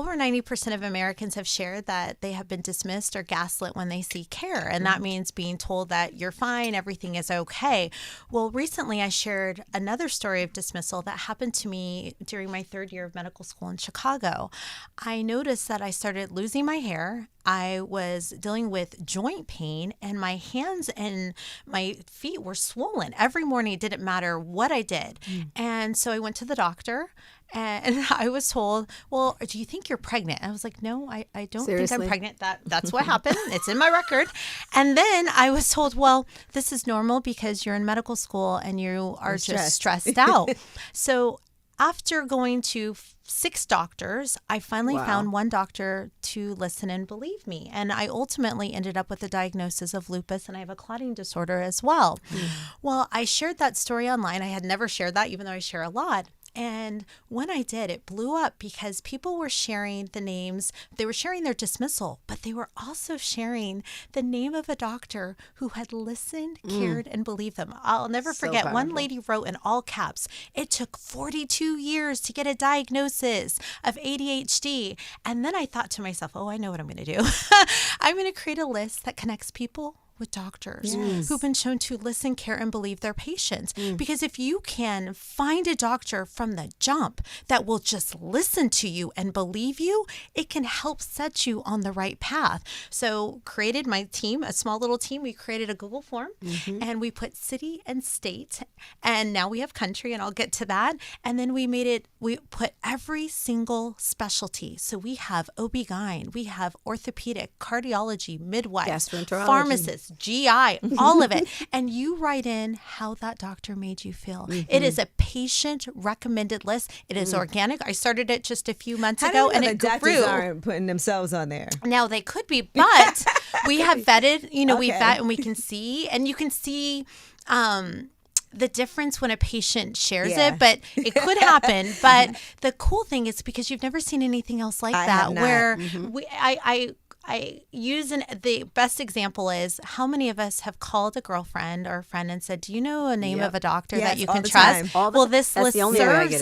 over 90% of Americans have shared that they have been dismissed or gaslit when they seek care. And that means being told that you're fine, everything is okay. Well, recently I shared another story of dismissal that happened to me during my third year of medical school in Chicago. I noticed that I started losing my hair. I was dealing with joint pain, and my hands and my feet were swollen. Every morning, it didn't matter what I did. And so I went to the doctor, and I was told, well, do you think you're pregnant? I was like, no, I don't think I'm pregnant. That's what happened. It's in my record. And then I was told, well, this is normal because you're in medical school and you are just stressed out. So after going to 6 doctors, I finally found one doctor to listen and believe me. And I ultimately ended up with a diagnosis of lupus, and I have a clotting disorder as well. Well, I shared that story online. I had never shared that, even though I share a lot. And when I did, it blew up because people were sharing the names. They were sharing their dismissal, but they were also sharing the name of a doctor who had listened, cared, and believed them. I'll never forget. One lady wrote in all caps, "It took 42 years to get a diagnosis of ADHD." And then I thought to myself, oh, I know what I'm going to do. I'm going to create a list that connects people with doctors who've been shown to listen, care, and believe their patients. Because if you can find a doctor from the jump that will just listen to you and believe you, it can help set you on the right path. So created my team, a small little team. We created a Google form and we put city and state, and now we have country, and I'll get to that. And then we put every single specialty. So we have OB-GYN, we have orthopedic, cardiology, midwife, pharmacist, GI, all of it. And you write in how that doctor made you feel. It is a patient recommended list. It is organic. I started it just a few months ago, and it grew. Doctors aren't putting themselves on there. Now they could be, but we have vetted, we vet, and we can see, and you can see the difference when a patient shares it, but it could happen. But the cool thing is because you've never seen anything else like that, where I use the best example is how many of us have called a girlfriend or a friend and said, do you know a name of a doctor that you can trust? Well, this list serves it.